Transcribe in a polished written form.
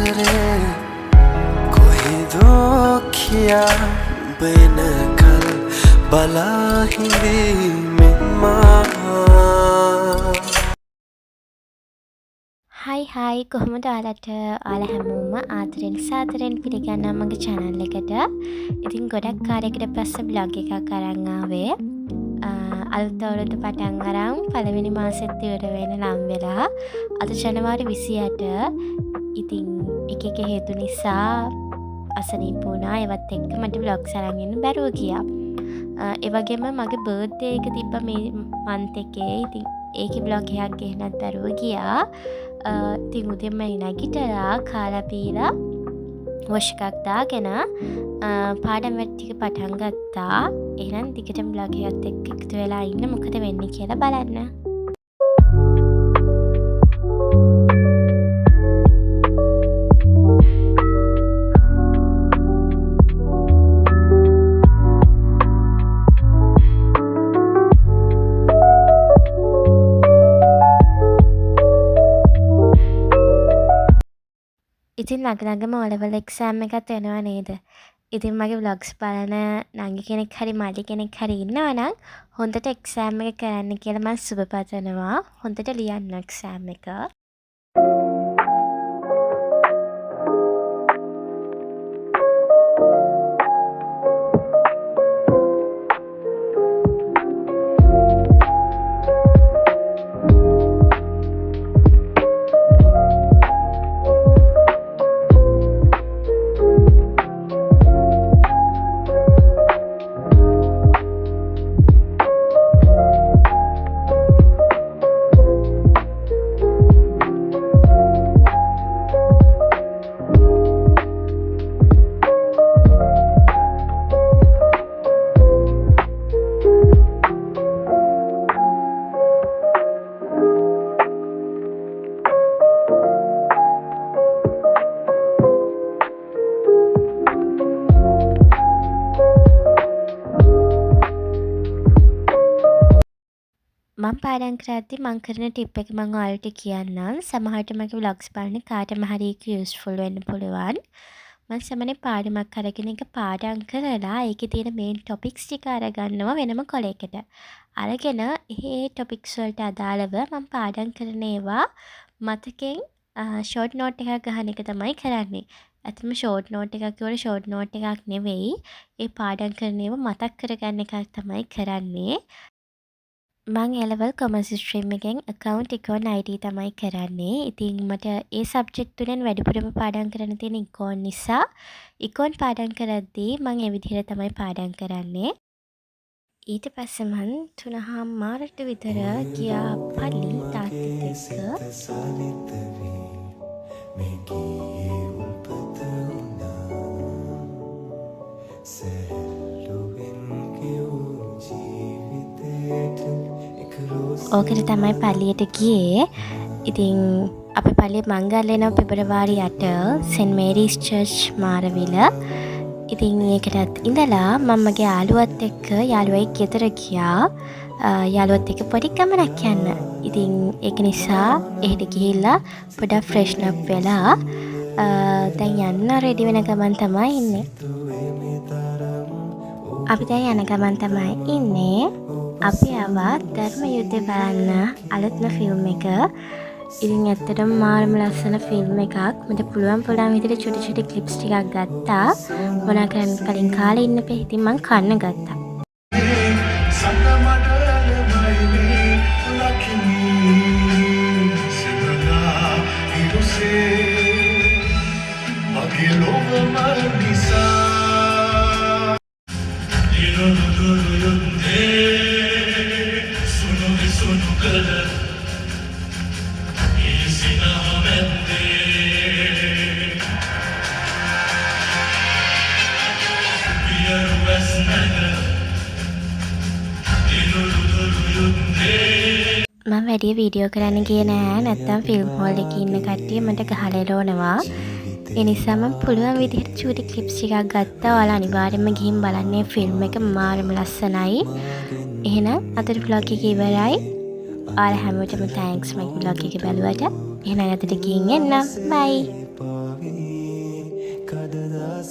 අතරේ කොහෙදෝ කියා බෙනකල් බලා හිඳීමෙන් හයි කොහොමද ඔයාලට ඔයාලා හැමෝම ආදරෙන් සාදරෙන් පිළිගන්නවා මගේ channel එකට. ඉතින් ගොඩක් කාලයකට පස්සේ vlog එකක් අරන් ආවේ. අලුත් අවුරුද්ද පටන් අරන් පළවෙනි මාසෙත් ඉවර වෙන නම් වෙලා අද ජනවාරි 28. ඉතින් එක හේතු නිසා අසනීප වුණා. ඒවත් එක්ක මට vlogs අරන් ඉන්න බැරුව ගියා. ඒ වගේම මගේ බර්ත්ඩේ එක තිබ්බ මේ month එකේ. ඉතින් ඒකේ vlog එකක් ගෙන්නත් බැරුව ගියා. ඉතින් උදේම නැගිටලා කාලා පීලා වොෂ් එකක් දාගෙන පාඩම් වැඩ ටික පටන් ගත්තා. එහෙනම් දිගටම vlog එකත් එක්ක එකතු වෙලා ඉන්න මොකද වෙන්නේ කියලා බලන්න. ඉතින් ළඟම O-level exam එකත් එනවා නේද? ඉතින් මගේ vlogs බලන නංගි කෙනෙක් හරි මල්ලි කෙනෙක් හරි ඉන්නවා නම් හොඳට exam එක කරන්න කියලා මම සුබ පතනවා. හොඳට ලියන්න exam එක. මම පාඩම් කරද්දී මම කරන ටිප් එක මම ඔයාලට කියන්නම්. සමහරට මගේ vlogs බලන කාටම හරි ඒක යූස්ෆුල් වෙන්න පුළුවන්. මම සමහරේ පාඩමක් අරගෙන ඒක පාඩම් කරලා ඒකේ තියෙන මේන් ටොපික්ස් ටික අරගන්නවා වෙනම කොලයකට. අරගෙන ඒ ටොපික්ස් වලට අදාළව මම පාඩම් කරන ඒවා මතකෙන් ෂෝට් නෝට් එකක් ගහන එක තමයි කරන්නේ. ඇත්තම ෂෝට් නෝට් එකක් කියවල ෂෝට් නෝට් එකක් නෙවෙයි. ඒ පාඩම් කරන ඒවා මතක් කරගන්න එකක් තමයි කරන්නේ. මං A-level commerce stream එකෙන් account econ IT තමයි කරන්නේ. ඉතින් මට ඒ subject තුනෙන් වැඩිපුරම පාඩම් කරන්න තියෙන econ නිසා econ පාඩම් කරද්දී මං ඒ විදිහට තමයි පාඩම් කරන්නේ. ඊට පස්සේ මං 3:00ට විතර ගියා පල්ලි තාත්තත් එක්ක. ඕකට තමයි පල්ලියට ගියේ. ඉතින් අපි පල්ලිය මංගල්‍ය එනවා පෙබරවාරි 8 සෙන්ට් මේරීස් චර්ච් මාරවිල. ඉතින් ඒකටත් ඉඳලා මම මගේ යාළුවත් එක්ක යාළුවයි ගෙදර ගියා. යාළුවත් එක්ක පොඩි ගමනක් යන්න. ඉතින් ඒක නිසා එහෙට ගිහිල්ලා පොඩක් ෆ්‍රෙෂන් අප් වෙලා දැන් යන්න රෙඩි වෙන ගමන් තමයි ඉන්නේ. අපි දැන් යන ගමන් තමයි ඉන්නේ. අපි ආවා ධර්ම යුද්ධය බලන්න අලුත්ම ෆිල්ම් එක. ඉතින් ඇත්තටම මාරම ලස්සන ෆිල්ම් එකක්. මට පුළුවන් විදිහට චුටි ක්ලිප්ස් ටිකක් ගත්තා. මොනා කරන්න කලින් කාලේ ඉන්න පෙ ඉතින් මං කන්න ගත්තා. මම වැඩි වීඩියෝ කරන්න ගියේ නෑ. නැත්තම් ෆිල්ම් හෝල් එකේ ඉන්න කට්ටිය මට ගහලා එළවනවා. ඒ නිසා මම පුළුවන් විදිහට චූටි ක්ලිප්ස් ටිකක් ගත්තා. ඔයාලා අනිවාර්යෙන්ම ගිහින් බලන්න ෆිල්ම් එක මාරම ලස්සනයි. එහෙනම් අදට vlog එක ඉවරයි. ඔයාලා හැමෝටම thanks මගේ vlog එක බලුවට. එහෙනම් අදට ගිහින් එන්න. bye. පාවේ කදදා